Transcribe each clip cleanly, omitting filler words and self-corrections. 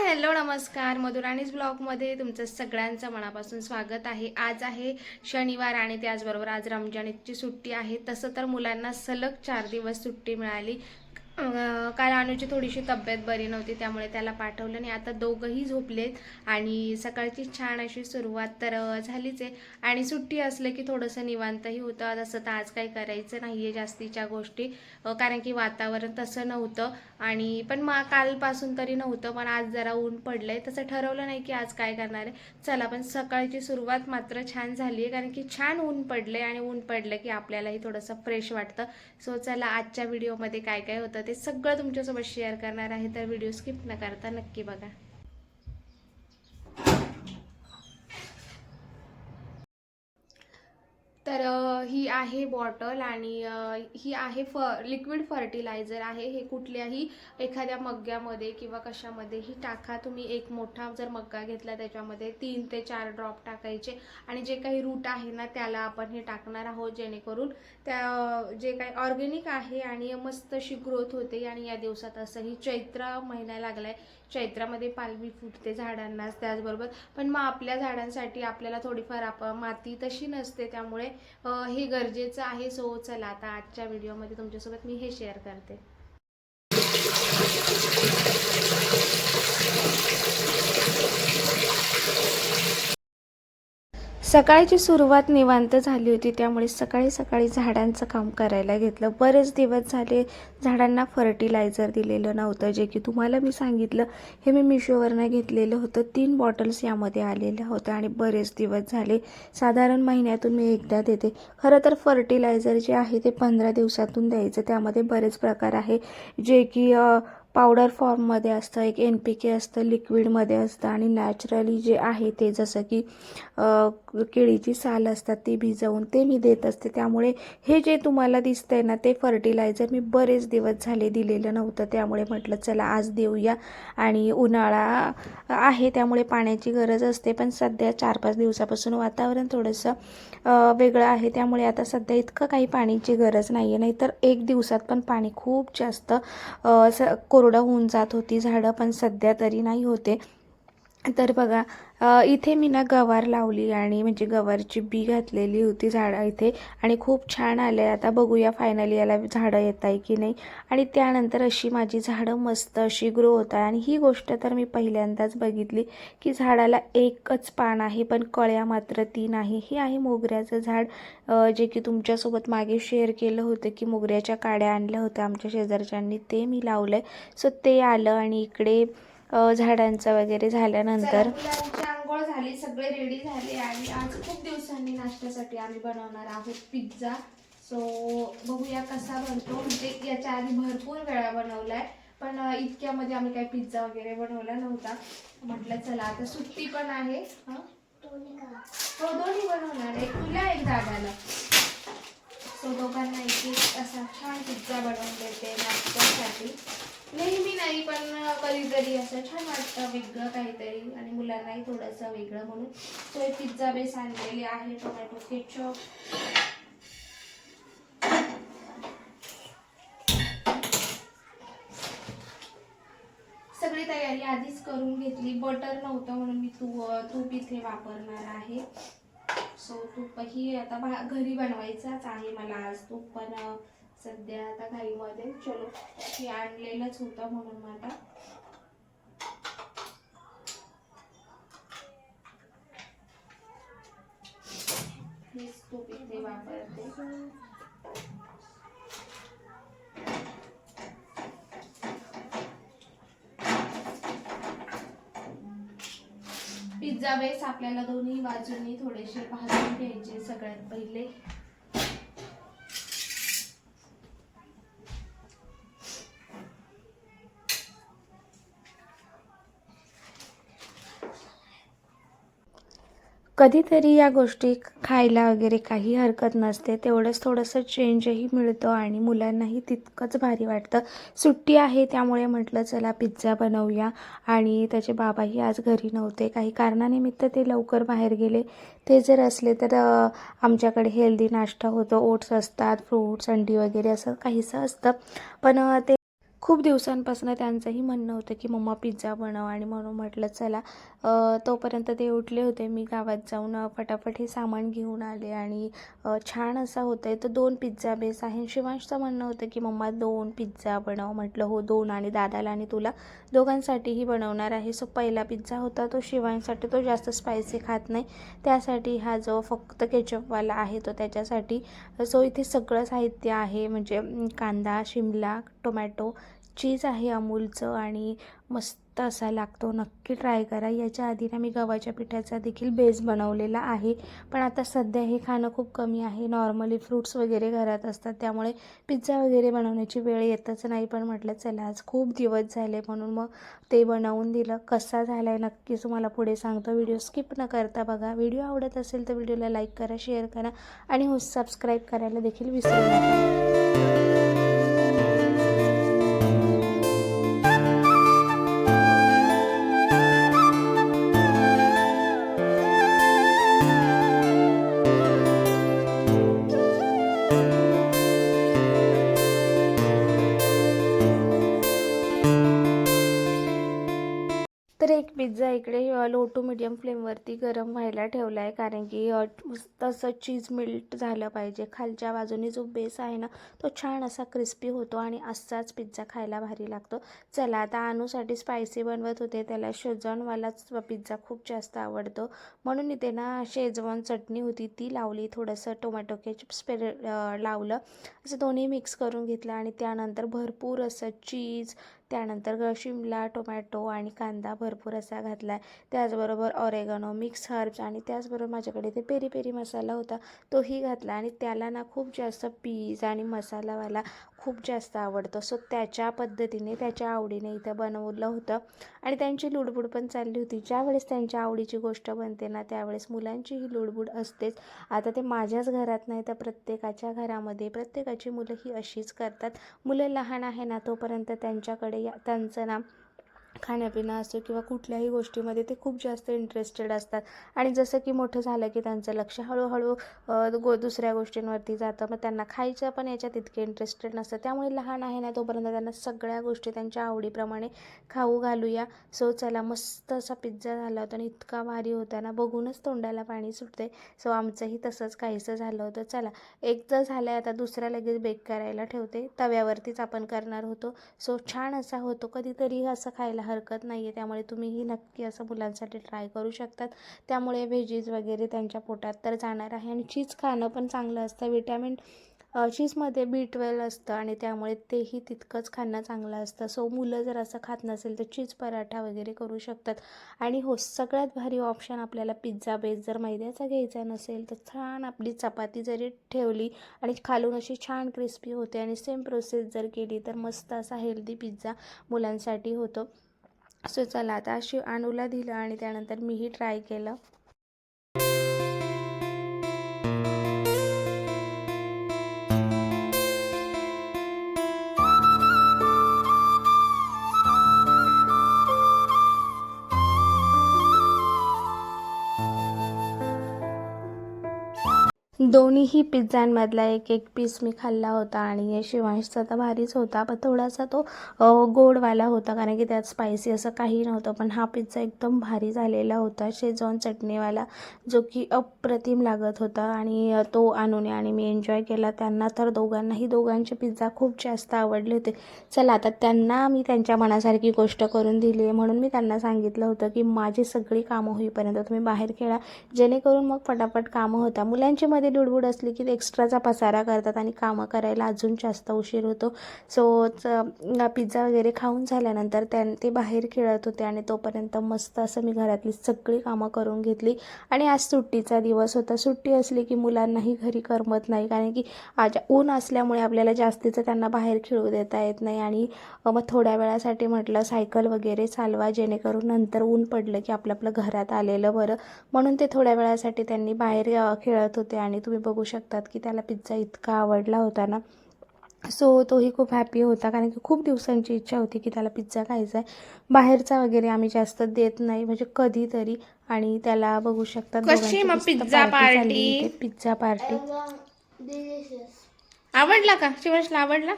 Hello नमस्कार, मधुराणीज ब्लॉगमध्ये तुमचं सगळ्यांचं मनापासून स्वागत आहे। आज आहे शनिवार आणि त्याचबरोबर आज रमजान ईदची सुट्टी आहे। तसं तर मुलांना सलग 4 दिवस सुट्टी मिळाली। काल अनुची थोडीशी तब्येत बरी नव्हती, त्यामुळे त्याला पाठवलं नाही। आता दोघंही झोपलेत आणि सकाळची छान अशी सुरुवात तर झालीच आहे। आणि सुट्टी असले की थोडंसं निवांतही होतं। तसं तर आज काही करायचं नाही आहे जास्तीच्या गोष्टी, कारण की वातावरण तसं नव्हतं आणि पण कालपासून तरी नव्हतं, पण आज जरा ऊन पडलंय। तसं ठरवलं नाही की आज काय करणार आहे। चला, पण सकाळची सुरुवात मात्र छान झाली आहे, कारण की छान ऊन पडले आणि ऊन पडलं की आपल्यालाही थोडंसं फ्रेश वाटतं। सो चला, आजच्या व्हिडिओमध्ये काय काय होतं ते सगळं तुमच्यासोबत शेअर करणार आहे, तर व्हिडिओ स्किप न करता नक्की बघा। तर ही आहे बॉटल आणि ही आहे लिक्विड फर्टिलायझर आहे। हे कुठल्याही एखाद्या मग्ग्यामध्ये किंवा कशामध्येही टाका तुम्ही। एक मोठा जर मग्गा घेतला त्याच्यामध्ये 3 ते 4 ड्रॉप टाकायचे आणि जे काही रूट आहे ना त्याला आपण हे टाकणार आहोत, जेणेकरून त्या जे काही ऑर्गॅनिक आहे आणि मस्त अशी ग्रोथ होते। आणि या दिवसात असंही चैत्र महिना लागलाय, चैत्रामध्ये पालवी फुटते झाडांना त्याचबरोबर, पण मग आपल्या झाडांसाठी आपल्याला थोडीफार माती तशी नसते, त्यामुळे हे गरजेचं आहे। सो चला, आता आजच्या व्हिडिओमध्ये तुमच्यासोबत मी हे शेअर करते। सकाळची सुरुवात निवांत झाली होती, त्यामुळे सकाळी सकाळी झाडांचं काम करायला घेतलं। बरेच दिवस झाले झाडांना फर्टिलायझर दिलेलं नव्हतं, जे की तुम्हाला मी सांगितलं। हे मी मिशोवरनं घेतलेलं होतं। 3 बॉटल्स यामध्ये आलेल्या होत्या आणि बरेच दिवस झाले, साधारण महिन्यातून मी एकदा देते। खरं तर फर्टिलायझर जे आहे ते 15 दिवसातून द्यायचं। त्यामध्ये बरेच प्रकार आहे, जे की पावडर फॉर्ममध्ये असतं, एक NPK असतं, लिक्विडमध्ये असतं आणि नॅचरली जे आहे ते जसं की केळीची साल असतात ती भिजवून ते मी देत असते। त्यामुळे हे जे तुम्हाला दिसतंय ना ते फर्टिलायझर मी बरेच दिवस झाले दिलेलं नव्हतं, त्यामुळे म्हटलं चला आज देऊया। आणि उन्हाळा आहे त्यामुळे पाण्याची गरज असते, पण सध्या 4-5 दिवसापासून वातावरण थोडंसं वेगळं आहे, त्यामुळे आता सध्या इतकं काही पाण्याची गरज नाही आहे। नाहीतर 1 दिवसात पण पाणी खूप जास्त कोरडं होऊन जात होती झाडं, पण सध्या तरी नाही होते। तर बघा, इथे मी ना गवार लावली आणि म्हणजे गवारची बी घातलेली होती झाडं इथे, आणि खूप छान आले। आता बघूया फायनली याला झाडं येत आहे की नाही। आणि त्यानंतर अशी माझी झाडं मस्त अशी ग्रो होत आहे। आणि ही गोष्ट तर मी पहिल्यांदाच बघितली की झाडाला एकच पान आहे पण कळ्या मात्र 3 आहे। हे आहे मोगऱ्याचं झाड, जे की तुमच्यासोबत मागे शेअर केलं होतं की मोगऱ्याच्या काड्या आणल्या होत्या आमच्या शेजारच्यांनी, ते मी लावलंय। सो ते आलं आणि इकडे झाडांचं वगैरे झाल्यानंतर आंघोळ झाली, सगळे रेडी झाले आणि आज खूप दिवसांनी नाश्त्यासाठी आम्ही बनवणार आहोत पिझ्झा। सो बघूया कसा बनतो। म्हणजे याच्या आधी भरपूर वेळा बनवलाय, पण इतक्यामध्ये आम्ही काही पिझ्झा वगैरे बनवला नव्हता। म्हटलं चला आता सुट्टी पण आहे, हो दोन्ही बनवणार, एक तुला एक दादाला। सो दोघांना एक असा छान पिझ्झा बनवून देते नाश्त्यासाठी। नेहमी नाही पण कधीतरी असं छान वाटतं वेगळं काहीतरी, आणि मुलांनाही थोडंसं वेगळं म्हणून। सो हे पिझ्झा बेस आणलेले आहे, टोमॅटो केचप, सगळी तयारी आधीच करून घेतली। बटर नव्हतं म्हणून मी तूप इथे वापरणार आहे। सो तूपही आता घरी बनवायचाच आहे मला आज तूप, पण सध्या आता घाईमध्ये चलो हे आणलेलंच होतं म्हणून आता हेच तूप इथे वापरते। पिझ्झा बेस आपल्याला दोन्ही बाजूंनी थोडेसे भाजून घ्यायचे सगळ्यात पहिले। कधीतरी या गोष्टी खायला वगैरे काही हरकत नसते, तेवढंच थोडंसं चेंजही मिळतं आणि मुलांनाही तितकंच भारी वाटतं। सुट्टी आहे त्यामुळे म्हटलं चला पिझ्झा बनवूया। आणि त्याचे बाबाही आज घरी नव्हते, काही कारणानिमित्त ते लवकर बाहेर गेले। ते जर असले तर आमच्याकडे हेल्दी नाश्ता होतो, ओट्स असतात, फ्रूट्स, अंडी वगैरे असं काहीसं असतं, पण ते खूप दिवसांपासून त्यांचंही म्हणणं होतं की मम्मा पिझ्झा बनव, आणि म्हणून म्हटलं चला. तोपर्यंत ते उठले होते. मी गावात जाऊन फटाफट हे सामान घेऊन आले, आणि छान असा होता आहे. तर 2 पिझ्झा बेस आहे. शिवांशचं म्हणणं होतं की मम्मा 2 पिझ्झा बनव. म्हटलं हो 2, आणि दादाला आणि तुला दोघांसाठीही बनवणार आहे. सो पहिला पिझ्झा होता तो शिवांशसाठी, तो जास्त स्पायसी खात नाही, त्यासाठी हा जो फक्त केचपवाला आहे तो त्याच्यासाठी. सो इथे सगळं साहित्य आहे, म्हणजे कांदा, शिमला, टोमॅटो, चीज आहे अमूलचं, आणि मस्त असा लागतो. नक्की ट्राय करा. याच्या आधी ना मी गव्हाच्या पिठाचा देखील बेस बनवलेला आहे, पण आता सध्या हे खाणं खूप कमी आहे. नॉर्मली फ्रूट्स वगैरे घरात असतात, त्यामुळे पिझ्झा वगैरे बनवण्याची वेळ येतच नाही. पण म्हटलं चला आज खूप दिवस झाले, म्हणून मग ते बनवून दिलं. कसा झाला आहे नक्कीच तुम्हाला पुढे सांगतो. व्हिडिओ स्किप न करता बघा. व्हिडिओ आवडत असेल तर व्हिडिओला लाईक करा, शेअर करा, आणि हो सबस्क्राईब करायला देखील विसरू नका. तर एक पिझ्झा इकडे लो टू मीडियम फ्लेमवरती गरम व्हायला ठेवला आहे, कारण की तसं चीज मेल्ट झालं पाहिजे. खालच्या बाजूने जो बेस आहे ना तो छान असा क्रिस्पी होतो, आणि असाच पिझ्झा खायला भारी लागतो. चला आता अनुसाठी स्पायसी बनवत होते. त्याला शेजवानवालाच पिझ्झा खूप जास्त आवडतो, म्हणून इथे ना शेजवान चटणी होती ती लावली, थोडंसं टोमॅटो केचप लावलं, असं दोन्ही मिक्स करून घेतलं, आणि त्यानंतर भरपूर असं चीज, त्यानंतर शिमला, टोमॅटो आणि कांदा भरपूर असा घातला आहे. त्याचबरोबर ऑरेगनो, मिक्स हर्ब्स, आणि त्याचबरोबर माझ्याकडे ते पेरी पेरी मसाला होता तोही घातला. आणि त्याला ना खूप जास्त पीज आणि मसालावाला खूप जास्त आवडतं. सो त्याच्या पद्धतीने त्याच्या आवडीने इथं बनवलं होतं, आणि त्यांची लुडबुड पण चालली होती. ज्यावेळेस त्यांच्या आवडीची गोष्ट बनते ना त्यावेळेस मुलांचीही लुडबुड असतेच. आता ते माझ्याच घरात नाही तर प्रत्येकाच्या घरामध्ये प्रत्येकाची मुलं ही अशीच करतात. मुलं लहान आहे ना तोपर्यंत त्यांच्याकडे त्यांचं ना खाण्यापिणं असो किंवा कुठल्याही गोष्टीमध्ये ते खूप जास्त इंटरेस्टेड असतात, आणि जसं की मोठं झालं की त्यांचं लक्ष हळूहळू दुसऱ्या गोष्टींवरती जातं. मग त्यांना खायचं पण याच्यात इतके इंटरेस्टेड नसतं. त्यामुळे लहान आहे ना तोपर्यंत त्यांना सगळ्या गोष्टी त्यांच्या आवडीप्रमाणे खाऊ घालूया. सो चला, मस्त असा पिझ्झा झाला होता, आणि इतका भारी होता ना बघूनच तोंडाला पाणी सुटते. सो आमचंही तसंच काहीसं झालं होतं. चला, एक तर झालं आहे, आता दुसरा लगेच बेक करायला ठेवते. तव्यावरतीच आपण करणार होतो. सो छान असा होतो. कधीतरी असं खायला हरकत नाही आहे, त्यामुळे तुम्हीही नक्की असं मुलांसाठी ट्राय करू शकतात. त्यामुळे व्हेजीज वगैरे त्यांच्या पोटात तर जाणार आहे, आणि चीज खाणं पण चांगलं असतं. विटॅमिन चीजमध्ये B12 असतं, आणि त्यामुळे तेही तितकंच खाणं चांगलं असतं. सो मुलं जर असं खात नसेल तर चीज पराठा वगैरे करू शकतात. आणि हो, सगळ्यात भारी ऑप्शन आपल्याला पिझ्झा बेस जर मैद्याचा घ्यायचा नसेल तर छान आपली चपाती जरी ठेवली आणि खालून अशी छान क्रिस्पी होते, आणि सेम प्रोसेस जर केली तर मस्त असा हेल्दी पिझ्झा मुलांसाठी होतो. सो चला, आता अशी अनुला दिलं, आणि त्यानंतर मीही ट्राय केलं. दोन्हीही पिझ्झांमधला एक एक पीस मी खाल्ला होता, आणि शिवांशचा तर भारीच होता, पण थोडासा तो गोडवाला होता, कारण की त्यात स्पायसी असं काही नव्हतं. पण हा पिझ्झा एकदम भारी झालेला होता, शेजवान चटणीवाला, जो की अप्रतिम लागत होता. आणि तो अनुने आणि मी एन्जॉय केला. त्यांना तर दोघांचे पिझ्झा खूप जास्त आवडले होते. चला, आता त्यांना मी त्यांच्या मनासारखी गोष्ट करून दिली आहे, म्हणून मी त्यांना सांगितलं होतं की माझी सगळी कामं होईपर्यंत तुम्ही बाहेर खेळा, जेणेकरून मग फटाफट कामं होतात. मुलांची मध्ये लुडबुड असली की एक्स्ट्राचा पसारा करतात, आणि कामं करायला अजून जास्त उशीर होतो. सो पिझ्झा वगैरे खाऊन झाल्यानंतर ते बाहेर खेळत होते, आणि तोपर्यंत मस्त असं मी घरातली सगळी कामं करून घेतली. आणि आज सुट्टीचा दिवस होता. सुट्टी असली की मुलांनाही घरी करमत नाही, कारण की आज ऊन असल्यामुळे आपल्याला जास्तीचं त्यांना बाहेर खेळू देता येत नाही. आणि मग थोड्या वेळासाठी म्हटलं सायकल वगैरे चालवा, जेणेकरून नंतर ऊन पडलं की आपलं घरात आलेलं बरं, म्हणून ते थोड्या वेळासाठी त्यांनी बाहेर खेळत होते. आणि तुम्ही बघू शकतात की त्याला पिझ्झा इतका आवडला होता ना. सो तोही खूप हॅपी होता, कारण की खूप दिवसांची इच्छा होती की त्याला पिझ्झा खायचा आहे. बाहेरचा वगैरे आम्ही जास्त देत नाही, म्हणजे कधीतरी. आणि त्याला बघू शकतात कशी मग पिझ्झा पार्टी? Pizza party. आवडला का? शिवांशला आवडला?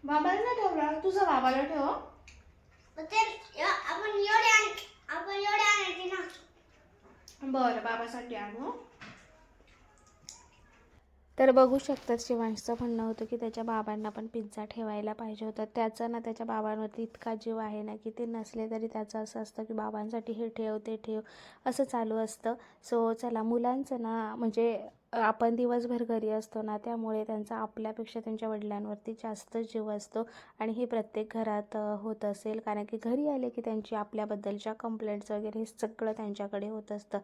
बाबाला नाही ठेवला, तुझा बाबाला ठेव. आपण एवढे आणायचे ना. बरं, बाबासाठी आणू. तर बघू शकतात शिवांशचं म्हणणं होतं की त्याच्या बाबांना पण पिझ्झा ठेवायला पाहिजे होता. त्याचं ना त्याच्या बाबांवरती इतका जीव आहे ना की ते नसले तरी त्याचं असं असतं की बाबांसाठी हे ठेव ते ठेव असं चालू असतं. सो चला, मुलांचं ना म्हणजे आपण दिवसभर घरी असतो ना, त्यामुळे त्यांचा आपल्यापेक्षा त्यांच्या वडिलांवरती जास्त जीव असतो आणि हे प्रत्येक घरात होत असेल, कारण की घरी आले की त्यांची आपल्याबद्दलच्या कंप्लेंट्स वगैरे हे सगळं त्यांच्याकडे होत असतं.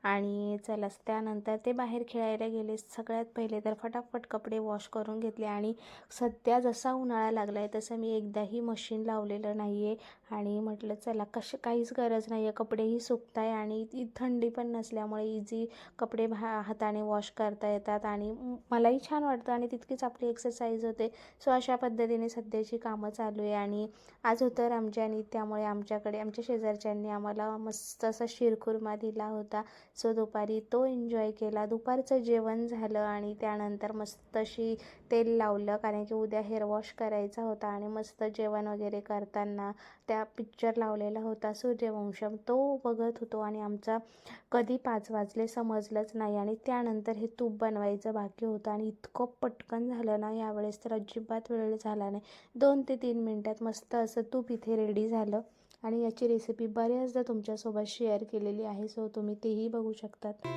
आणि चला, त्यानंतर ते बाहेर खेळायला गेले. सगळ्यात पहिले तर फटाफट कपडे वॉश करून घेतले आणि सध्या जसा उन्हाळा लागला आहे तसं मी एकदाही मशीन लावलेलं नाही आहे आणि म्हटलं चला काहीच गरज नाही आहे, कपडेही सुकत आहे आणि ती थंडी पण नसल्यामुळे इझी कपडे हाताने वॉश करता येतात आणि मलाही छान वाटतं आणि तितकीच आपली एक्सरसाइज होते. सो अशा पद्धतीने सध्याची कामं चालू आहे. आणि आज होतं रमजान ईद, त्यामुळे आमच्याकडे आमच्या शेजारच्यांनी आम्हाला मस्त असा शिरखुर्मा दिला होता. सो दुपारी तो एन्जॉय केला. दुपारचं जेवण झालं आणि त्यानंतर मस्त अशी तेल लावलं, कारण की उद्या हेअर वॉश करायचा होता आणि मस्त जेवण वगैरे करताना त्या पिक्चर लावलेला होता सूर्यवंशम, तो बघत होतो आणि आमचा कधी 5 वाजले समजलंच नाही. आणि त्यानंतर हे तूप बनवायचं बाकी होतं आणि इतकं पटकन झालं ना यावेळेस, तर अजिबात वेळ झाला नाही. 2 ते 3 मिनटात मस्त असं तूप इथे रेडी झालं आणि याची रेसिपी बऱ्याचदा तुमच्यासोबत शेअर केलेली आहे. सो तुम्ही तेही बघू शकतात.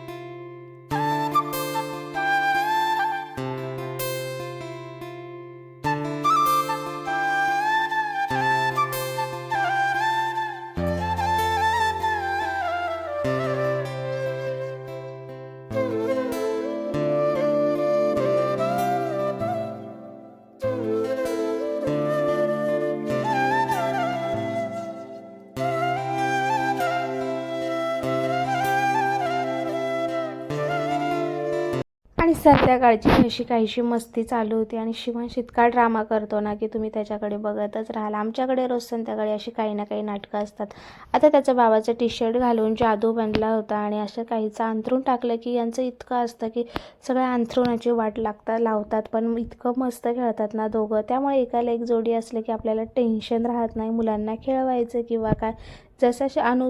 आणि संध्याकाळची अशी काहीशी मस्ती चालू होती आणि शिवांश इतका ड्रामा करतो ना की तुम्ही त्याच्याकडे बघतच राहाल. आमच्याकडे रोज संध्याकाळी अशी काही ना काही नाटकं असतात. आता त्याच्या बाबाचं टी शर्ट घालून जादू बनला होता आणि असं काहीचं अंथरूण टाकलं की यांचं इतकं असतं की सगळ्या अंथरुणाची वाट लावतात, पण इतकं मस्त खेळतात ना दोघं. त्यामुळे एकाला एक जोडी असले की आपल्याला टेन्शन राहत नाही मुलांना खेळवायचं किंवा काय. जसं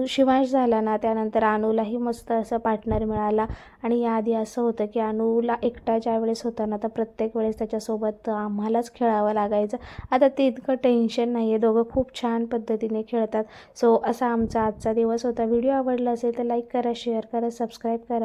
शिवांश झाला ना, त्यानंतर अनुलाही मस्त असं पार्टनर मिळाला. आणि याआधी असं होतं की अनुला एकटा ज्या वेळेस होता ना, तर प्रत्येक वेळेस त्याच्यासोबत आम्हालाच खेळावं लागायचं. आता ते इतकं टेन्शन नाही आहे, दोघं खूप छान पद्धतीने खेळतात. सो असा आमचा आजचा दिवस होता. व्हिडिओ आवडला असेल तर लाईक करा, शेअर करा, सबस्क्राईब करा.